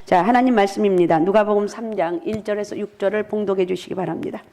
자, 하나님 말씀입니다. 누가복음 3장 1절에서 6절을 봉독해 주시기 바랍니다.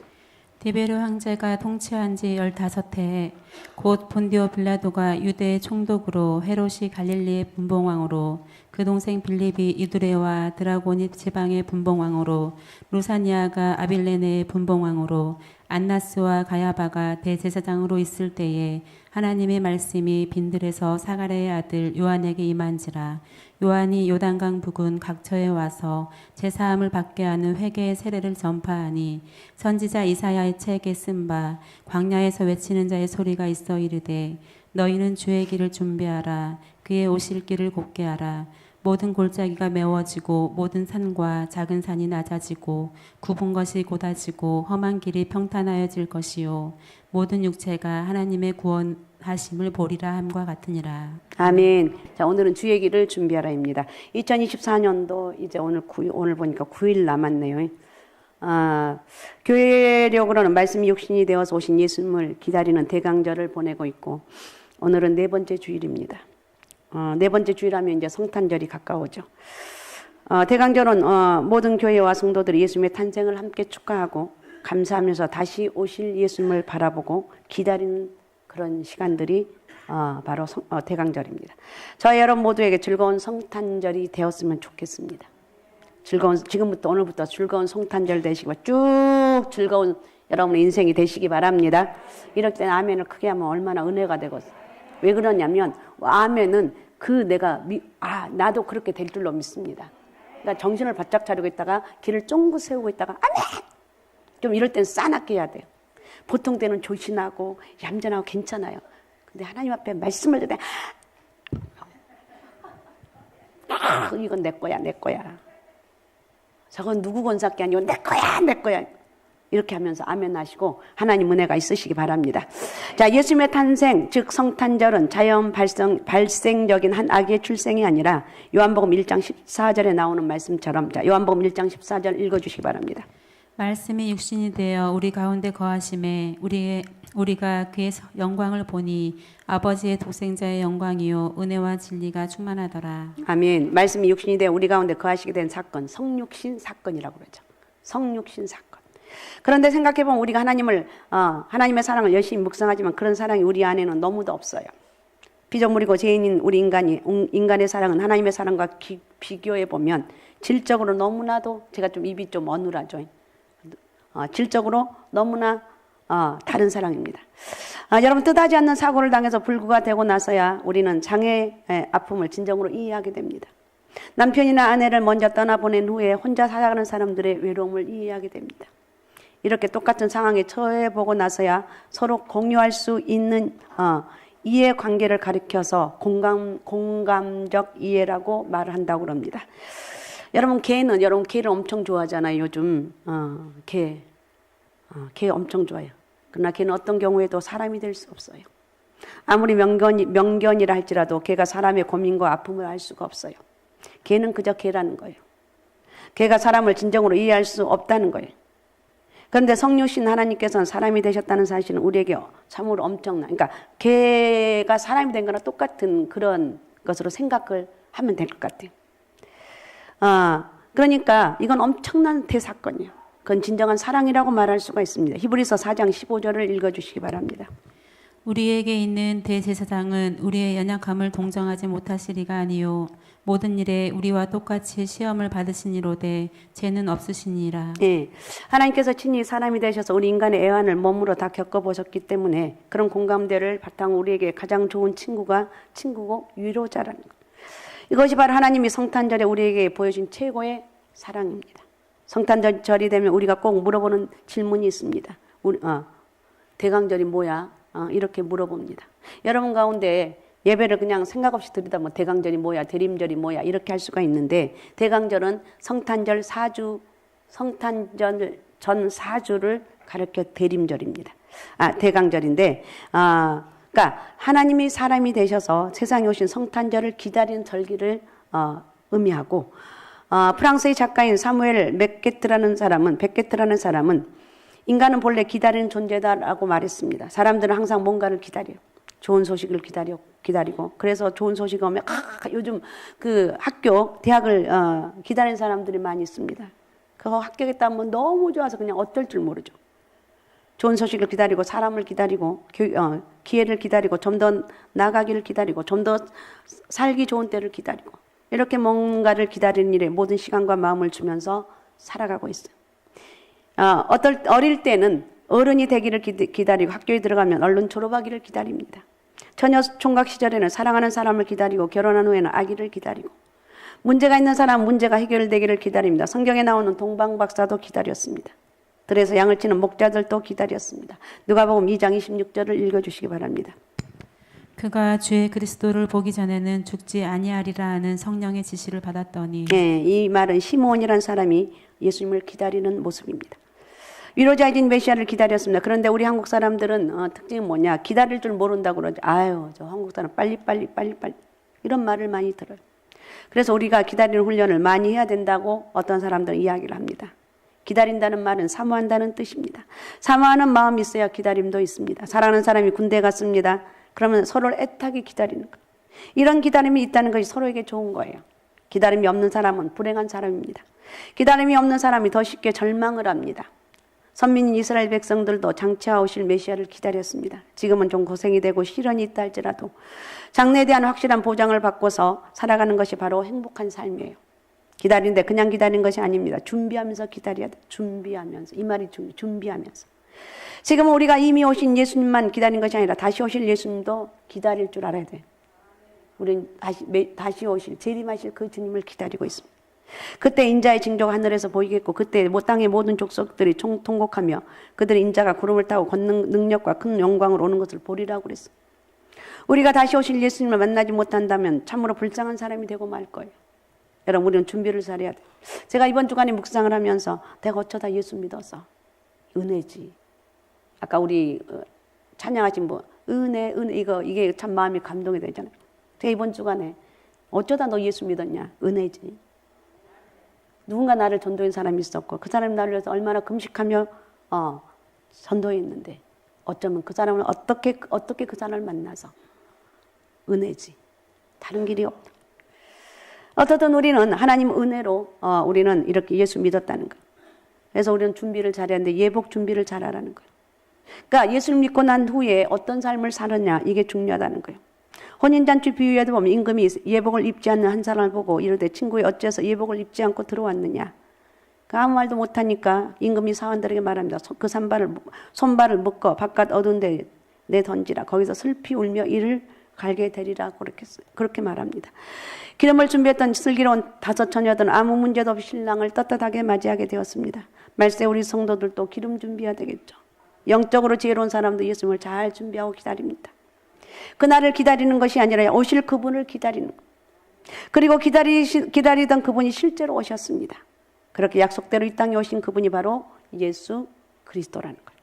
디베르 황제가 통치한 지 15해 곧 본디오 빌라도가 유대의 총독으로 헤롯이 갈릴리의 분봉왕으로 그 동생 빌립이 이두레와 드라고니 지방의 분봉왕으로 루사니아가 아빌레네의 분봉왕으로 안나스와 가야바가 대제사장으로 있을 때에 하나님의 말씀이 빈들에서 사가랴의 아들 요한에게 임한지라. 요한이 요단강 부근 각처에 와서 제사함을 받게 하는 회개의 세례를 전파하니 선지자 이사야의 책에 쓴 바 광야에서 외치는 자의 소리가 있어 이르되 너희는 주의 길을 준비하라. 그의 오실 길을 곱게 하라. 모든 골짜기가 메워지고 모든 산과 작은 산이 낮아지고 굽은 것이 곧아지고 험한 길이 평탄하여질 것이요 모든 육체가 하나님의 구원하심을 보리라 함과 같으니라. 아멘. 자, 오늘은 주의 길을 준비하라입니다. 2024년도 이제 오늘 보니까 9일 남았네요. 교회력으로는 말씀이 육신이 되어서 오신 예수님을 기다리는 대강절을 보내고 있고 오늘은 네 번째 주일입니다. 네 번째 주일하면 이제 성탄절이 가까워져. 대강절은 모든 교회와 성도들이 예수님의 탄생을 함께 축하하고 감사하면서 다시 오실 예수님을 바라보고 기다리는 그런 시간들이 바로 대강절입니다. 저희 여러분 모두에게 즐거운 성탄절이 되었으면 좋겠습니다. 지금부터 오늘부터 즐거운 성탄절 되시고 쭉 즐거운 여러분의 인생이 되시기 바랍니다. 이럴 때는 아멘을 크게 하면 얼마나 은혜가 되겠어요. 왜 그러냐면 아멘은 나도 그렇게 될 줄로 믿습니다. 그러니까 정신을 바짝 차리고 있다가 길을 쫑긋 세우고 있다가 아멘! 좀 이럴 땐 싸납게 해야 돼요. 보통 때는 조신하고 얌전하고 괜찮아요. 근데 하나님 앞에 말씀을 듣다 이건 내 거야 내 거야. 저건 누구 권사께 아니고 내 거야 내 거야. 이렇게 하면서 아멘 하시고 하나님 은혜가 있으시기 바랍니다. 자, 예수님의 탄생, 즉 성탄절은 자연 발생적인 한 아기의 출생이 아니라 요한복음 1장 14절에 나오는 말씀처럼 자, 요한복음 1장 14절 읽어주시기 바랍니다. 말씀이 육신이 되어 우리 가운데 거하심에 우리가 그의 영광을 보니 아버지의 독생자의 영광이요 은혜와 진리가 충만하더라. 아멘. 말씀이 육신이 되어 우리 가운데 거하시게 된 사건, 성육신 사건이라고 그러죠. 성육신 사건. 그런데 생각해보면 우리가 하나님의 사랑을 열심히 묵상하지만 그런 사랑이 우리 안에는 너무도 없어요. 피조물이고 죄인인 우리 인간의 사랑은 하나님의 사랑과 비교해보면 질적으로 너무나도 제가 좀 입이 좀 어눌하죠. 질적으로 너무나 다른 사랑입니다. 여러분 뜻하지 않는 사고를 당해서 불구가 되고 나서야 우리는 장애의 아픔을 진정으로 이해하게 됩니다. 남편이나 아내를 먼저 떠나보낸 후에 혼자 살아가는 사람들의 외로움을 이해하게 됩니다. 이렇게 똑같은 상황에 처해보고 나서야 서로 공유할 수 있는 이해관계를 가리켜서 공감적 이해라고 말을 한다고 합니다. 여러분 개를 엄청 좋아하잖아요. 요즘 개 엄청 좋아해요. 그러나 개는 어떤 경우에도 사람이 될 수 없어요. 아무리 명견이라 할지라도 개가 사람의 고민과 아픔을 알 수가 없어요. 개는 그저 개라는 거예요. 개가 사람을 진정으로 이해할 수 없다는 거예요. 그런데 성육신 하나님께서는 사람이 되셨다는 사실은 우리에게 참으로 엄청난, 그러니까 개가 사람이 된 거나 똑같은 그런 것으로 생각을 하면 될 것 같아요. 그러니까 이건 엄청난 대사건이에요. 그건 진정한 사랑이라고 말할 수가 있습니다. 히브리서 4장 15절을 읽어주시기 바랍니다. 우리에게 있는 대제사장은 우리의 연약함을 동정하지 못하시리가 아니요 모든 일에 우리와 똑같이 시험을 받으시니로되 죄는 없으시니라. 예, 하나님께서 친히 사람이 되셔서 우리 인간의 애환을 몸으로 다 겪어보셨기 때문에 그런 공감대를 바탕으로 우리에게 가장 좋은 친구고 위로자라는 것. 이것이 바로 하나님이 성탄절에 우리에게 보여준 최고의 사랑입니다. 성탄절이 되면 우리가 꼭 물어보는 질문이 있습니다. 대강절이 뭐야? 이렇게 물어봅니다. 여러분 가운데 예배를 그냥 생각 없이 드리다 뭐 대강절이 뭐야, 대림절이 뭐야 이렇게 할 수가 있는데 대강절은 성탄절 전 4주를 가리켜 대림절입니다. 대강절인데 그러니까 하나님이 사람이 되셔서 세상에 오신 성탄절을 기다리는 절기를 의미하고 프랑스의 작가인 사무엘 베케트라는 사람은 인간은 본래 기다리는 존재다라고 말했습니다. 사람들은 항상 뭔가를 기다려요. 좋은 소식을 기다리고 그래서 좋은 소식 오면 요즘 그 학교 대학을 기다리는 사람들이 많이 있습니다. 그거 합격했다 하면 너무 좋아서 그냥 어떨 줄 모르죠. 좋은 소식을 기다리고 사람을 기다리고 기회를 기다리고 좀 더 나가기를 기다리고 좀 더 살기 좋은 때를 기다리고 이렇게 뭔가를 기다리는 일에 모든 시간과 마음을 주면서 살아가고 있어요. 어릴 때는 어른이 되기를 기다리고 학교에 들어가면 얼른 졸업하기를 기다립니다. 처녀 총각 시절에는 사랑하는 사람을 기다리고 결혼한 후에는 아기를 기다리고 문제가 있는 사람 문제가 해결되기를 기다립니다. 성경에 나오는 동방박사도 기다렸습니다. 그래서 양을 치는 목자들도 기다렸습니다. 누가복음 2장 26절을 읽어주시기 바랍니다. 그가 주의 그리스도를 보기 전에는 죽지 아니하리라 하는 성령의 지시를 받았더니. 네, 이 말은 시므온이라는 사람이 예수님을 기다리는 모습입니다. 위로자이신 메시아를 기다렸습니다. 그런데 우리 한국 사람들은 특징이 뭐냐? 기다릴 줄 모른다고 그러죠. 아유, 저 한국 사람 빨리 이런 말을 많이 들어요. 그래서 우리가 기다리는 훈련을 많이 해야 된다고 어떤 사람들은 이야기를 합니다. 기다린다는 말은 사모한다는 뜻입니다. 사모하는 마음이 있어야 기다림도 있습니다. 사랑하는 사람이 군대 갔습니다. 그러면 서로를 애타게 기다리는 거예요. 이런 기다림이 있다는 것이 서로에게 좋은 거예요. 기다림이 없는 사람은 불행한 사람입니다. 기다림이 없는 사람이 더 쉽게 절망을 합니다. 선민인 이스라엘 백성들도 장차 오실 메시아를 기다렸습니다. 지금은 좀 고생이 되고 시련이 있다 할지라도 장래에 대한 확실한 보장을 받고서 살아가는 것이 바로 행복한 삶이에요. 기다리는데 그냥 기다리는 것이 아닙니다. 준비하면서 기다려야 돼. 준비하면서. 이 말이 준비하면서. 지금 우리가 이미 오신 예수님만 기다리는 것이 아니라 다시 오실 예수님도 기다릴 줄 알아야 돼. 우리는 다시 오실 재림하실 그 주님을 기다리고 있습니다. 그때 인자의 징조가 하늘에서 보이겠고 그때 땅의 모든 족속들이 통곡하며 그들의 인자가 구름을 타고 걷는 능력과 큰 영광으로 오는 것을 보리라고 그랬어요. 우리가 다시 오실 예수님을 만나지 못한다면 참으로 불쌍한 사람이 되고 말 거예요. 여러분 우리는 준비를 잘해야 돼요. 제가 이번 주간에 묵상을 하면서 내가 어쩌다 예수 믿어서 은혜지. 아까 우리 찬양하신 은혜 이게 참 마음이 감동이 되잖아요. 제가 이번 주간에 어쩌다 너 예수 믿었냐? 은혜지. 누군가 나를 전도한 사람이 있었고 그 사람이 나를 위해서 얼마나 금식하며 전도했는데 어쩌면 그 사람을 어떻게 그 사람을 만나서 은혜지. 다른 길이 없다. 어떻든 우리는 하나님 은혜로 우리는 이렇게 예수 믿었다는 거예요. 그래서 우리는 준비를 잘해야 하는데 예복 준비를 잘하라는 거예요. 그러니까 예수를 믿고 난 후에 어떤 삶을 살았냐 이게 중요하다는 거예요. 혼인잔치 비유에도 보면 임금이 예복을 입지 않는 한 사람을 보고 이르되 친구여 어째서 예복을 입지 않고 들어왔느냐. 그 아무 말도 못하니까 임금이 사원들에게 말합니다. 그 손발을 묶어 바깥 어두운 데 내던지라. 거기서 슬피 울며 이를 갈게 되리라 그렇게 말합니다. 기름을 준비했던 슬기로운 5 처녀들은 아무 문제도 없이 신랑을 떳떳하게 맞이하게 되었습니다. 말세 우리 성도들도 기름 준비해야 되겠죠. 영적으로 지혜로운 사람도 예수님을 잘 준비하고 기다립니다. 그날을 기다리는 것이 아니라 오실 그분을 기다리는 것. 그리고 기다리던 그분이 실제로 오셨습니다. 그렇게 약속대로 이 땅에 오신 그분이 바로 예수 그리스도라는 거예요.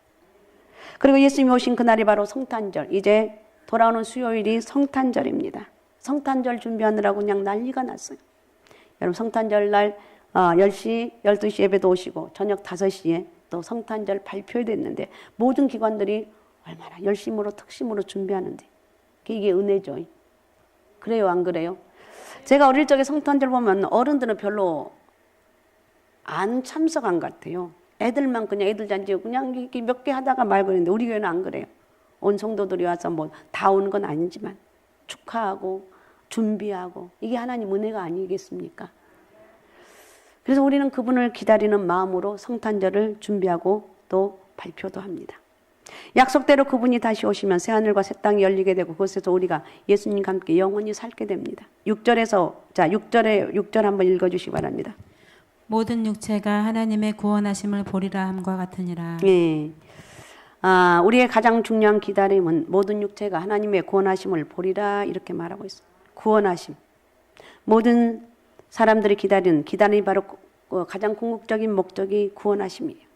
그리고 예수님이 오신 그날이 바로 성탄절. 이제 돌아오는 수요일이 성탄절입니다. 성탄절 준비하느라고 그냥 난리가 났어요. 여러분 성탄절 날 10시, 12시 예배도 오시고 저녁 5시에 또 성탄절 발표됐는데 모든 기관들이 얼마나 열심으로 특심으로 준비하는데 이게 은혜죠. 그래요 안 그래요? 제가 어릴 적에 성탄절 보면 어른들은 별로 안 참석한 것 같아요. 애들만 그냥 애들 잔치 그냥 몇 개 하다가 말고 그랬는데 우리 교회는 안 그래요. 온 성도들이 와서 뭐 다 오는 건 아니지만 축하하고 준비하고 이게 하나님 은혜가 아니겠습니까? 그래서 우리는 그분을 기다리는 마음으로 성탄절을 준비하고 또 발표도 합니다. 약속대로 그분이 다시 오시면 새하늘과 새 땅이 열리게 되고 그곳에서 우리가 예수님과 함께 영원히 살게 됩니다. 6절 한번 읽어주시기 바랍니다. 모든 육체가 하나님의 구원하심을 보리라 함과 같으니라. 예. 우리의 가장 중요한 기다림은 모든 육체가 하나님의 구원하심을 보리라 이렇게 말하고 있어요. 구원하심. 모든 사람들이 기다림이 바로 가장 궁극적인 목적이 구원하심이에요.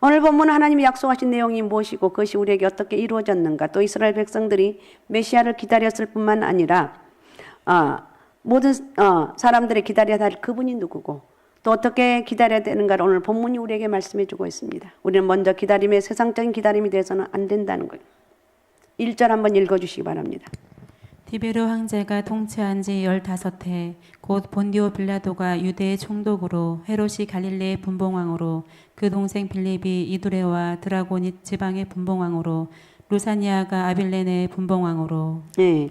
오늘 본문 하나님이 약속하신 내용이 무엇이고 그것이 우리에게 어떻게 이루어졌는가, 또 이스라엘 백성들이 메시아를 기다렸을 뿐만 아니라 모든 사람들이 기다려야 할 그분이 누구고 또 어떻게 기다려야 되는가를 오늘 본문이 우리에게 말씀해 주고 있습니다. 우리는 먼저 세상적인 기다림이 돼서는 안 된다는 거예요. 1절 한번 읽어주시기 바랍니다. 디베르 황제가 통치한 지 15해 곧 본디오 빌라도가 유대의 총독으로 헤롯이 갈릴리의 분봉왕으로 그 동생 빌립이 이두레와 드라곤 지방의 분봉왕으로 루사니아가 아빌레네의 분봉왕으로. 예.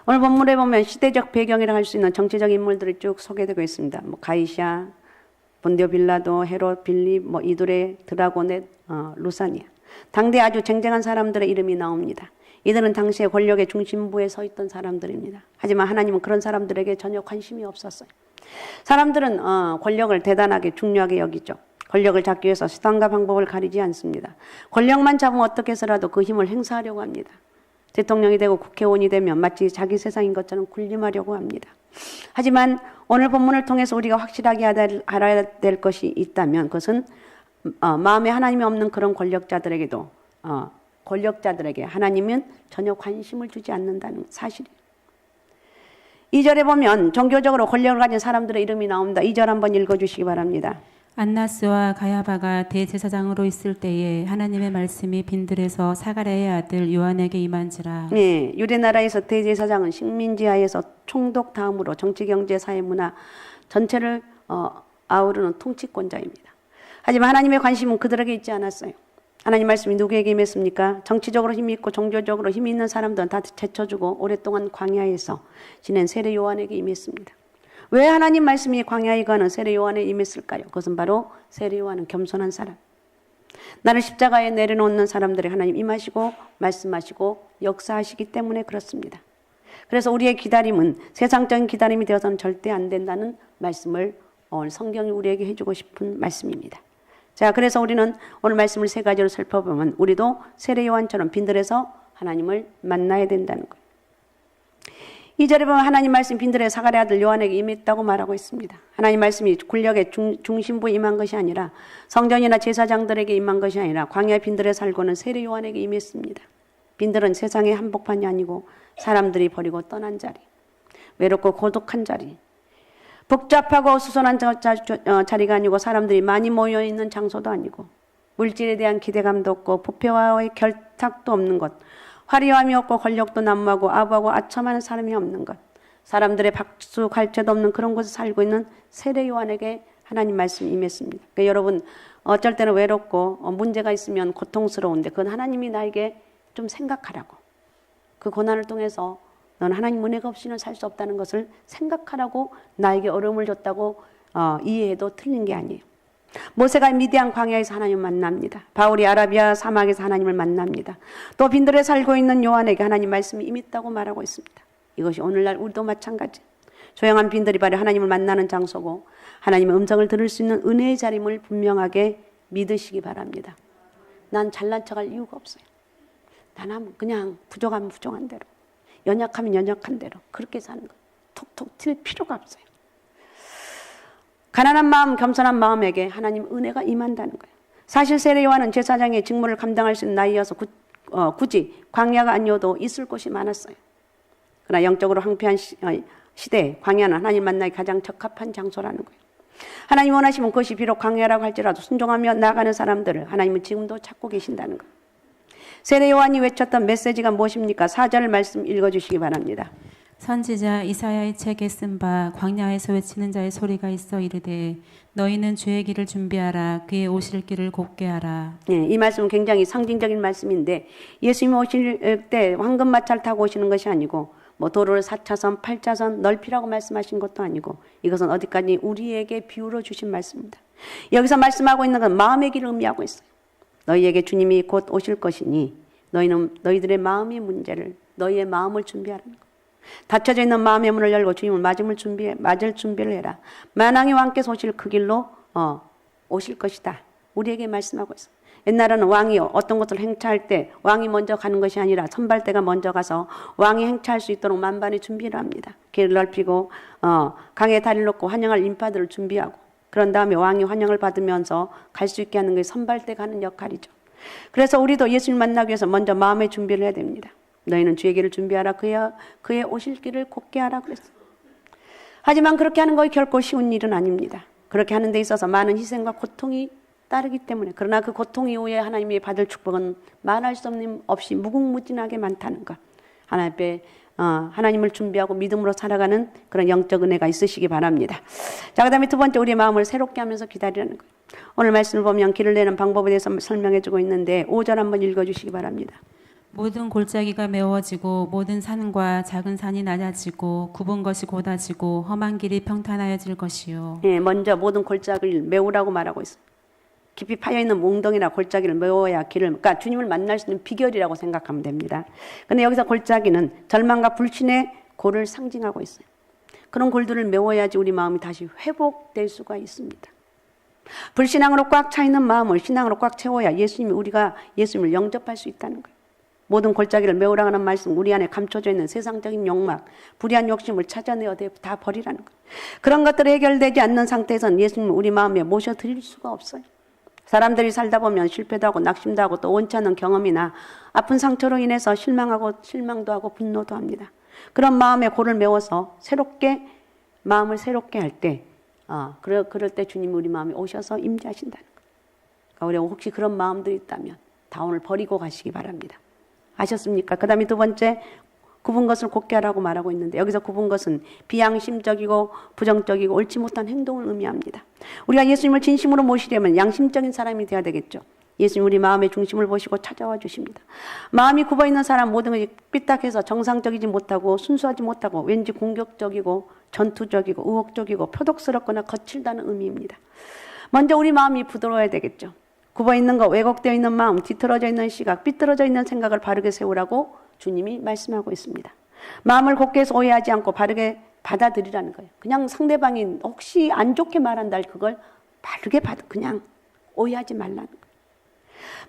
오늘 본문에 보면 시대적 배경이라 할 수 있는 정치적 인물들이 쭉 소개되고 있습니다. 뭐 가이샤, 본디오 빌라도, 헤롯, 빌립, 뭐 이두레, 드라곤의 루사니아. 당대 아주 쟁쟁한 사람들의 이름이 나옵니다. 이들은 당시의 권력의 중심부에 서 있던 사람들입니다. 하지만 하나님은 그런 사람들에게 전혀 관심이 없었어요. 사람들은 권력을 대단하게 중요하게 여기죠. 권력을 잡기 위해서 수단과 방법을 가리지 않습니다. 권력만 잡으면 어떻게 해서라도 그 힘을 행사하려고 합니다. 대통령이 되고 국회의원이 되면 마치 자기 세상인 것처럼 군림하려고 합니다. 하지만 오늘 본문을 통해서 우리가 확실하게 알아야 될 것이 있다면 그것은 마음에 하나님이 없는 그런 권력자들에게 하나님은 전혀 관심을 주지 않는다는 사실이에요. 2절에 보면 종교적으로 권력을 가진 사람들의 이름이 나옵니다. 2절 한번 읽어주시기 바랍니다. 안나스와 가야바가 대제사장으로 있을 때에 하나님의 말씀이 빈들에서 사가랴의 아들 요한에게 임한지라. 네, 유대 나라에서 대제사장은 식민지하에서 총독 다음으로 정치, 경제, 사회, 문화 전체를 아우르는 통치권자입니다. 하지만 하나님의 관심은 그들에게 있지 않았어요. 하나님 말씀이 누구에게 임했습니까? 정치적으로 힘이 있고 종교적으로 힘이 있는 사람들은 다 제쳐주고 오랫동안 광야에서 지낸 세례 요한에게 임했습니다. 왜 하나님 말씀이 광야에 가는 세례 요한에 임했을까요? 그것은 바로 세례 요한은 겸손한 사람. 나를 십자가에 내려놓는 사람들이 하나님 임하시고 말씀하시고 역사하시기 때문에 그렇습니다. 그래서 우리의 기다림은 세상적인 기다림이 되어서는 절대 안 된다는 말씀을 오늘 성경이 우리에게 해주고 싶은 말씀입니다. 자, 그래서 우리는 오늘 말씀을 세 가지로 살펴보면 우리도 세례 요한처럼 빈들에서 하나님을 만나야 된다는 거예요. 2절에 보면 하나님 말씀 빈들에 사가랴 아들 요한에게 임했다고 말하고 있습니다. 하나님 말씀이 권력의 중심부에 임한 것이 아니라 성전이나 제사장들에게 임한 것이 아니라 광야 빈들에 살고는 세례 요한에게 임했습니다. 빈들은 세상의 한복판이 아니고 사람들이 버리고 떠난 자리, 외롭고 고독한 자리, 복잡하고 수선한 자리가 아니고 사람들이 많이 모여있는 장소도 아니고 물질에 대한 기대감도 없고 부패와의 결탁도 없는 것, 화려함이 없고 권력도 난무하고 아부하고 아첨하는 사람이 없는 것, 사람들의 박수 갈채도 없는 그런 곳에 살고 있는 세례 요한에게 하나님 말씀이 임했습니다. 그러니까 여러분 어쩔 때는 외롭고 문제가 있으면 고통스러운데 그건 하나님이 나에게 좀 생각하라고, 그 고난을 통해서 넌 하나님 은혜가 없이는 살 수 없다는 것을 생각하라고 나에게 어려움을 줬다고 이해해도 틀린 게 아니에요. 모세가 미디안 광야에서 하나님을 만납니다. 바울이 아라비아 사막에서 하나님을 만납니다. 또 빈들에 살고 있는 요한에게 하나님 말씀이 임했다고 말하고 있습니다. 이것이 오늘날 우리도 마찬가지. 조용한 빈들이 바로 하나님을 만나는 장소고 하나님의 음성을 들을 수 있는 은혜의 자림을 분명하게 믿으시기 바랍니다. 난 잘난 척할 이유가 없어요. 나는 그냥 부족하면 부족한 대로, 연약하면 연약한 대로 그렇게 사는 거예요. 톡톡 튈 필요가 없어요. 가난한 마음, 겸손한 마음에게 하나님 은혜가 임한다는 거예요. 사실 세례 요한은 제사장의 직무를 감당할 수 있는 나이여서 굳이 광야가 아니어도 있을 곳이 많았어요. 그러나 영적으로 황폐한 시대에 광야는 하나님 만나기 가장 적합한 장소라는 거예요. 하나님 원하시면 그것이 비록 광야라고 할지라도 순종하며 나아가는 사람들을 하나님은 지금도 찾고 계신다는 거예요. 세례 요한이 외쳤던 메시지가 무엇입니까? 4절 말씀 읽어주시기 바랍니다. 선지자 이사야의 책에 쓴 바 광야에서 외치는 자의 소리가 있어 이르되 너희는 주의 길을 준비하라 그의 오실 길을 곱게 하라. 네, 이 말씀은 굉장히 상징적인 말씀인데 예수님이 오실 때 황금마차를 타고 오시는 것이 아니고 뭐 도로를 4차선, 8차선 넓히라고 말씀하신 것도 아니고 이것은 어디까지 우리에게 비유로 주신 말씀입니다. 여기서 말씀하고 있는 건 마음의 길을 의미하고 있어요. 너희에게 주님이 곧 오실 것이니 너희는 너희들의 마음의 문제를, 너희의 마음을 준비하라는 것. 닫혀져 있는 마음의 문을 열고 주님을 맞을 준비를 해라. 만왕의 왕께서 오실 그 길로 오실 것이다. 우리에게 말씀하고 있어요. 옛날에는 왕이 어떤 것을 행차할 때 왕이 먼저 가는 것이 아니라 선발대가 먼저 가서 왕이 행차할 수 있도록 만반의 준비를 합니다. 길을 넓히고 강에 다리를 놓고 환영할 인파들을 준비하고 그런 다음에 왕이 환영을 받으면서 갈 수 있게 하는 게 선발대가 하는 역할이죠. 그래서 우리도 예수님 만나기 위해서 먼저 마음의 준비를 해야 됩니다. 너희는 주의 길을 준비하라. 그의 오실 길을 곱게 하라 그랬어요. 하지만 그렇게 하는 것이 결코 쉬운 일은 아닙니다. 그렇게 하는 데 있어서 많은 희생과 고통이 따르기 때문에. 그러나 그 고통 이후에 하나님이 받을 축복은 말할 수 없이 무궁무진하게 많다는 것. 하나님을 준비하고 믿음으로 살아가는 그런 영적 은혜가 있으시기 바랍니다. 자, 그 다음에 두 번째, 우리의 마음을 새롭게 하면서 기다리라는 거예요. 오늘 말씀을 보면 길을 내는 방법에 대해서 설명해 주고 있는데 5절 한번 읽어주시기 바랍니다. 모든 골짜기가 메워지고 모든 산과 작은 산이 낮아지고 굽은 것이 곧아지고 험한 길이 평탄하여질 것이요. 예, 먼저 모든 골짜기를 메우라고 말하고 있어요. 깊이 파여있는 몽덩이나 골짜기를 메워야 그러니까 주님을 만날 수 있는 비결이라고 생각하면 됩니다. 근데 여기서 골짜기는 절망과 불신의 골을 상징하고 있어요. 그런 골들을 메워야지 우리 마음이 다시 회복될 수가 있습니다. 불신앙으로 꽉 차 있는 마음을 신앙으로 꽉 채워야 우리가 예수님을 영접할 수 있다는 거예요. 모든 골짜기를 메우라고 하는 말씀, 우리 안에 감춰져 있는 세상적인 욕망, 불의한 욕심을 찾아내어 다 버리라는 거예요. 그런 것들이 해결되지 않는 상태에서는 예수님을 우리 마음에 모셔드릴 수가 없어요. 사람들이 살다 보면 실패도 하고 낙심도 하고 또 원치 않는 경험이나 아픈 상처로 인해서 실망도 하고 분노도 합니다. 그런 마음의 골을 메워서 마음을 새롭게 할 때, 그럴 때 주님이 우리 마음에 오셔서 임재하신다는 거예요. 그러니까 우리가 혹시 그런 마음들이 있다면 다 오늘 버리고 가시기 바랍니다. 아셨습니까? 그 다음에 두 번째, 굽은 것을 곧게 하라고 말하고 있는데 여기서 굽은 것은 비양심적이고 부정적이고 옳지 못한 행동을 의미합니다. 우리가 예수님을 진심으로 모시려면 양심적인 사람이 되어야 되겠죠. 예수님 우리 마음의 중심을 보시고 찾아와 주십니다. 마음이 굽어있는 사람 모든 것이 삐딱해서 정상적이지 못하고 순수하지 못하고 왠지 공격적이고 전투적이고 의혹적이고 표독스럽거나 거칠다는 의미입니다. 먼저 우리 마음이 부드러워야 되겠죠. 굽어있는 것, 왜곡되어 있는 마음, 뒤틀어져 있는 시각, 삐뚤어져 있는 생각을 바르게 세우라고 주님이 말씀하고 있습니다. 마음을 곧게 해서 오해하지 않고 바르게 받아들이라는 거예요. 그냥 상대방이 혹시 안 좋게 말한다 그걸 바르게 그냥 오해하지 말라는 거예요.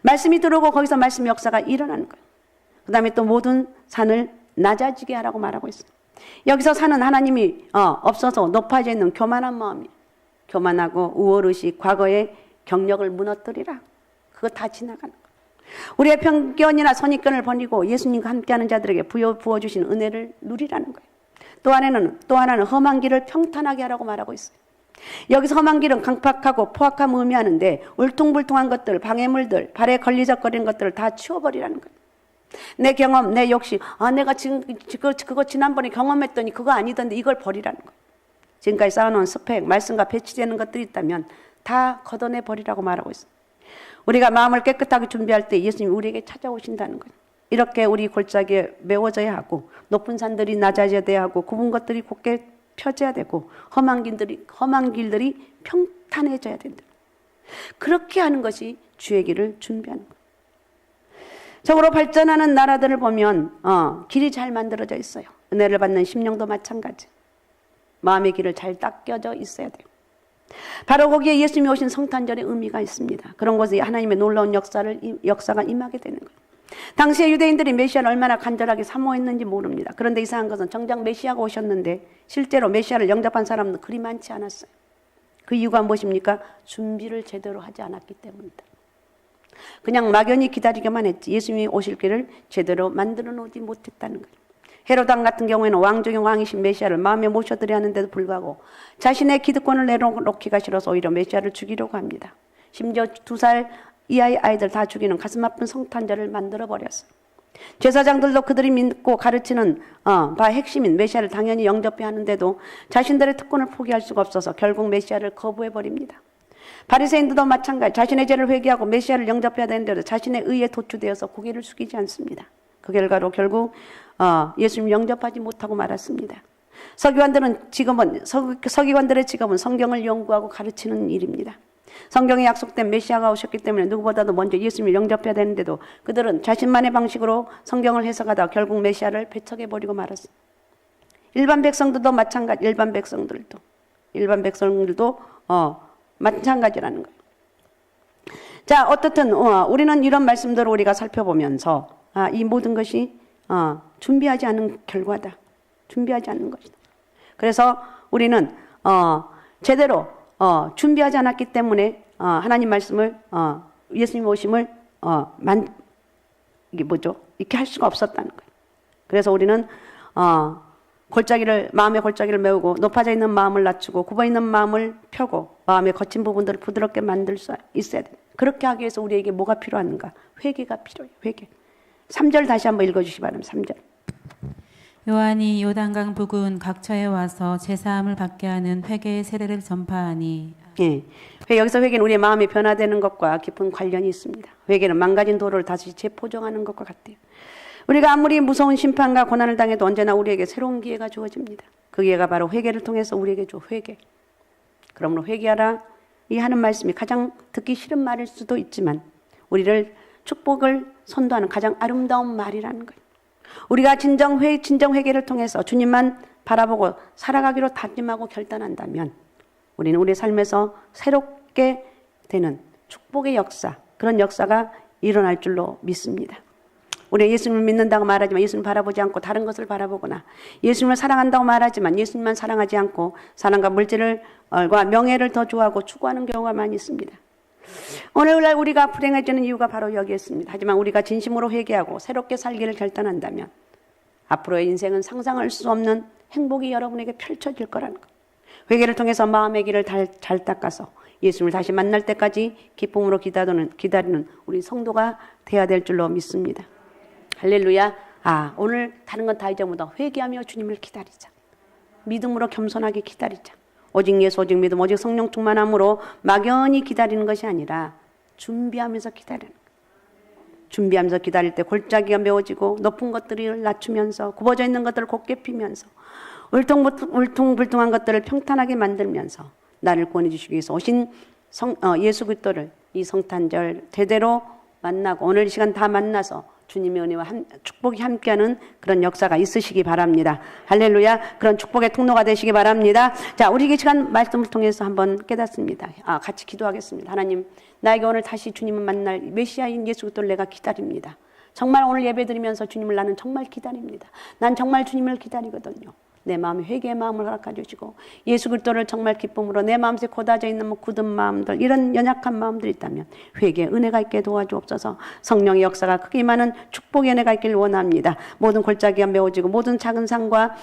말씀이 들어오고 거기서 말씀 역사가 일어나는 거예요. 그 다음에 또 모든 산을 낮아지게 하라고 말하고 있어요. 여기서 산은 하나님이 없어서 높아져 있는 교만한 마음이에요. 교만하고 우월의식, 과거의 경력을 무너뜨리라. 그거 다 지나가는 거예요. 우리의 편견이나 선입견을 버리고 예수님과 함께하는 자들에게 부어주신 은혜를 누리라는 거예요. 또 하나는 험한 길을 평탄하게 하라고 말하고 있어요. 여기서 험한 길은 강팍하고 포악함을 의미하는데 울퉁불퉁한 것들, 방해물들, 발에 걸리적거리는 것들을 다 치워버리라는 거예요. 내 경험, 내 욕심, 내가 지금 그거 지난번에 경험했더니 그거 아니던데 이걸 버리라는 거예요. 지금까지 쌓아놓은 스펙, 말씀과 배치되는 것들이 있다면 다 걷어내 버리라고 말하고 있어요. 우리가 마음을 깨끗하게 준비할 때 예수님이 우리에게 찾아오신다는 거예요. 이렇게 우리 골짜기에 메워져야 하고 높은 산들이 낮아져야 하고 굽은 것들이 곧게 펴져야 되고 험한 길들이 평탄해져야 된다. 그렇게 하는 것이 주의 길을 준비하는 거예요. 적으로 발전하는 나라들을 보면 길이 잘 만들어져 있어요. 은혜를 받는 심령도 마찬가지. 마음의 길을 잘 닦여져 있어야 돼요. 바로 거기에 예수님이 오신 성탄절의 의미가 있습니다. 그런 곳에 하나님의 놀라운 역사가 임하게 되는 거예요. 당시에 유대인들이 메시아를 얼마나 간절하게 사모했는지 모릅니다. 그런데 이상한 것은 정작 메시아가 오셨는데 실제로 메시아를 영접한 사람은 그리 많지 않았어요. 그 이유가 무엇입니까? 준비를 제대로 하지 않았기 때문이다. 그냥 막연히 기다리기만 했지 예수님이 오실 길을 제대로 만들어 놓지 못했다는 거예요. 헤롯 왕 같은 경우에는 왕 중의 왕이신 메시아를 마음에 모셔드려야 하는데도 불구하고 자신의 기득권을 내려놓기가 싫어서 오히려 메시아를 죽이려고 합니다. 심지어 2살 이하의 아이들 다 죽이는 가슴 아픈 성탄절을 만들어버렸어요. 제사장들도 그들이 믿고 가르치는 바의 핵심인 메시아를 당연히 영접해야 하는데도 자신들의 특권을 포기할 수가 없어서 결국 메시아를 거부해버립니다. 바리새인들도 마찬가지. 자신의 죄를 회개하고 메시아를 영접해야 되는데도 자신의 의에 도취되어서 고개를 숙이지 않습니다. 그 결과로 결국 예수님 영접하지 못하고 말았습니다. 서기관들의 직업은 성경을 연구하고 가르치는 일입니다. 성경에 약속된 메시아가 오셨기 때문에 누구보다도 먼저 예수님을 영접해야 되는데도 그들은 자신만의 방식으로 성경을 해석하다 결국 메시아를 배척해버리고 말았습니다. 일반 백성들도 마찬가지. 일반 백성들도 마찬가지라는 거예요. 자, 어떻든 우리는 이런 말씀들을 우리가 살펴보면서 이 모든 것이 준비하지 않은 결과다. 준비하지 않는 것이다. 그래서 우리는 제대로 준비하지 않았기 때문에 하나님 말씀을 예수님 오심을 이렇게 할 수가 없었다는 거예요. 그래서 우리는 마음의 골짜기를 메우고 높아져 있는 마음을 낮추고 굽어 있는 마음을 펴고 마음의 거친 부분들을 부드럽게 만들 수 있어야 됩니다. 그렇게 하기 위해서 우리에게 뭐가 필요한가? 회개가 필요해요. 회개. 3절 다시 한번 읽어주시기 바랍니다. 3절. 요한이 요단강 부근 각처에 와서 제사함을 받게 하는 회개의 세례를 전파하니. 예. 여기서 회개는 우리의 마음이 변화되는 것과 깊은 관련이 있습니다. 회개는 망가진 도를 다시 재포정하는 것과 같아요. 우리가 아무리 무서운 심판과 고난을 당해도 언제나 우리에게 새로운 기회가 주어집니다. 그 기회가 바로 회개를 통해서 우리에게 줘. 회개. 그러므로 회개하라. 이 하는 말씀이 가장 듣기 싫은 말일 수도 있지만 우리를 축복을 선도하는 가장 아름다운 말이라는 거예요. 우리가 진정 회개를 통해서 주님만 바라보고 살아가기로 다짐하고 결단한다면 우리는 우리 삶에서 새롭게 되는 축복의 역사, 그런 역사가 일어날 줄로 믿습니다. 우리가 예수님을 믿는다고 말하지만 예수님을 바라보지 않고 다른 것을 바라보거나 예수님을 사랑한다고 말하지만 예수님만 사랑하지 않고 사랑과 물질과 명예를 더 좋아하고 추구하는 경우가 많이 있습니다. 오늘날 우리가 불행해지는 이유가 바로 여기에 있습니다. 하지만 우리가 진심으로 회개하고 새롭게 살기를 결단한다면 앞으로의 인생은 상상할 수 없는 행복이 여러분에게 펼쳐질 거라는 것. 회개를 통해서 마음의 길을 잘 닦아서 예수님을 다시 만날 때까지 기쁨으로 기다리는 우리 성도가 되어야 될 줄로 믿습니다. 할렐루야. 오늘 다른 건 다 잊어보다 회개하며 주님을 기다리자. 믿음으로 겸손하게 기다리자. 오직 예수, 오직 믿음, 오직 성령 충만함으로 막연히 기다리는 것이 아니라 준비하면서 기다리는 거예요. 준비하면서 기다릴 때 골짜기가 메워지고 높은 것들을 낮추면서 굽어져 있는 것들을 곧게 피면서 울퉁불퉁한 것들을 평탄하게 만들면서 나를 구원해 주시기 위해서 오신 예수 그리스도를 이 성탄절 제대로 만나고 오늘 이 시간 다 만나서 주님의 은혜와 축복이 함께하는 그런 역사가 있으시기 바랍니다. 할렐루야. 그런 축복의 통로가 되시기 바랍니다. 자, 우리 이 시간 말씀을 통해서 한번 깨닫습니다. 같이 기도하겠습니다. 하나님, 나에게 오늘 다시 주님을 만날 메시아인 예수 그리스도를 내가 기다립니다. 정말 오늘 예배드리면서 주님을 나는 정말 기다립니다. 난 정말 주님을 기다리거든요. 내 마음에 회개의 마음을 허락해 주시고 예수 그리스도를 정말 기쁨으로 내 마음속에 고다져 있는 굳은 마음들, 이런 연약한 마음들이 있다면 회개의 은혜가 있게 도와주옵소서. 성령의 역사가 크게 임하는 축복의 은혜가 있길 원합니다. 모든 골짜기가 메워지고 모든 작은 산과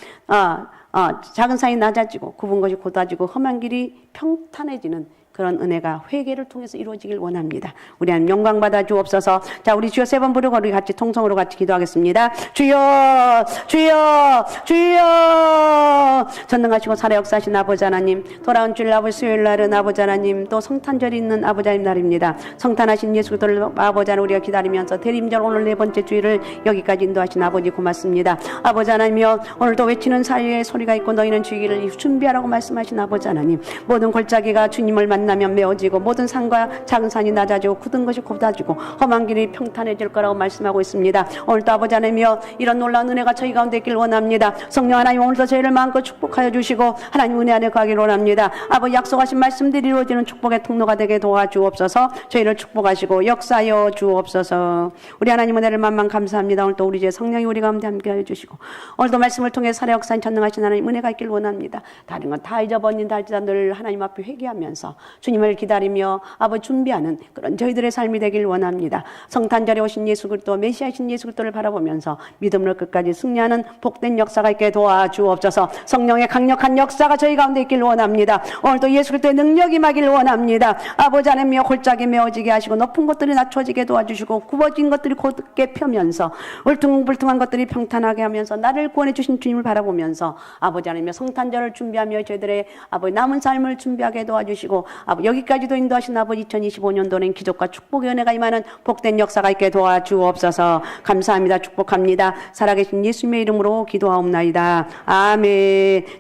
작은 산이 낮아지고 굽은 것이 고다지고 험한 길이 평탄해지는 그런 은혜가 회개를 통해서 이루어지길 원합니다. 우리 하나님 영광 받아 주옵소서. 자, 우리 주여 세 번 부르고 우리 같이 통성으로 같이 기도하겠습니다. 주여, 주여, 주여. 전능하시고 살아 역사하신 아버지 하나님, 돌아온 주일 아버지 수요일 날은 아버지 하나님, 또 성탄절이 있는 아버지 하나님 날입니다. 성탄하신 예수 그리스도를 아버지 하나님 우리가 기다리면서 대림절 오늘 네 번째 주일을 여기까지 인도하신 아버지 고맙습니다. 아버지 하나님이여, 오늘도 외치는 사이에 소리가 있고 너희는 주기를 준비하라고 말씀하신 아버지 하나님, 모든 골짜기가 주님을 만나면 메워지고 모든 산과 작은 산이 낮아지고 굳은 것이 고다지고 험한 길이 평탄해질 거라고 말씀하고 있습니다. 오늘도 아버지 하나님이여, 이런 놀라운 은혜가 저희 가운데 있길 원합니다. 성령 하나님, 오늘도 저희를 마음껏 축복하여 주시고 하나님 은혜 안에 거하길 원합니다. 아버지 약속하신 말씀들이 이루어지는 축복의 통로가 되게 도와주옵소서. 저희를 축복하시고 역사하여 주옵소서. 우리 하나님 은혜를 만만 감사합니다. 오늘도 우리 제 성령이 우리 가운데 함께하여 주시고 오늘도 말씀을 통해 살아 역사인 전능하신 하나님 은혜가 있길 원합니다. 다른 건 다 잊어버린다 할지라도 늘 하나님 앞에 회개하면서 주님을 기다리며 아버지 준비하는 그런 저희들의 삶이 되길 원합니다. 성탄절에 오신 예수 그리스도, 메시아이신 예수 그리스도를 바라보면서 믿음으로 끝까지 승리하는 복된 역사가 있게 도와주옵소서. 성령의 강력한 역사가 저희 가운데 있길 원합니다. 오늘도 예수 그리스도의 능력이 임하길 원합니다. 아버지 하나님이여, 골짜기 메워지게 하시고 높은 것들이 낮춰지게 도와주시고 굽어진 것들이 곧게 펴면서 울퉁불퉁한 것들이 평탄하게 하면서 나를 구원해 주신 주님을 바라보면서 아버지 하나님이여, 성탄절을 준비하며 저희들의 아버지 남은 삶을 준비하게 도와주시고 여기까지도 인도하신 아버지 2025년도는 기적과 축복의 은혜가 임하는 복된 역사가 있게 도와주옵소서. 감사합니다. 축복합니다. 살아계신 예수님의 이름으로 기도하옵나이다. 아멘.